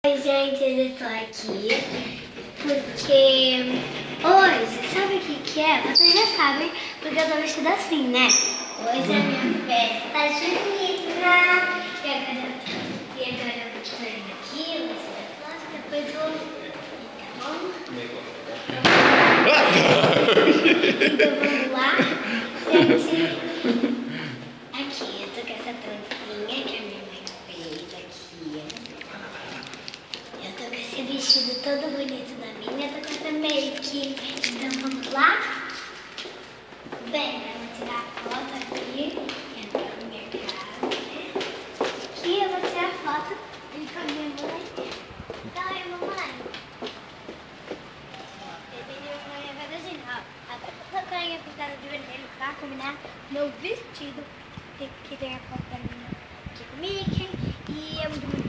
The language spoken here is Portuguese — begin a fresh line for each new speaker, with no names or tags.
Oi, gente, eu tô aqui porque hoje, sabe o que é? Vocês já sabem, porque eu tô vestida assim, né? Hoje é a minha festa junina. E agora eu vou tirar ele aqui, vou tirar a foto, depois vou... Tá bom? Então vamos lá, gente. Aqui, eu tô com essa trancinha que a minha mãe fez aqui. Eu tô com esse vestido todo bonito da minha, eu tô com essa make. Então vamos lá? Bem, eu vou tirar a foto aqui. Entrar na minha casa, né? Aqui eu vou tirar a foto com a minha mãe. Então, aí, mamãe. Minha verdadeira, ó. Agora eu tô com a minha pintada de vermelho pra combinar meu vestido. Que tem a foto da minha aqui com o Mickey. E é muito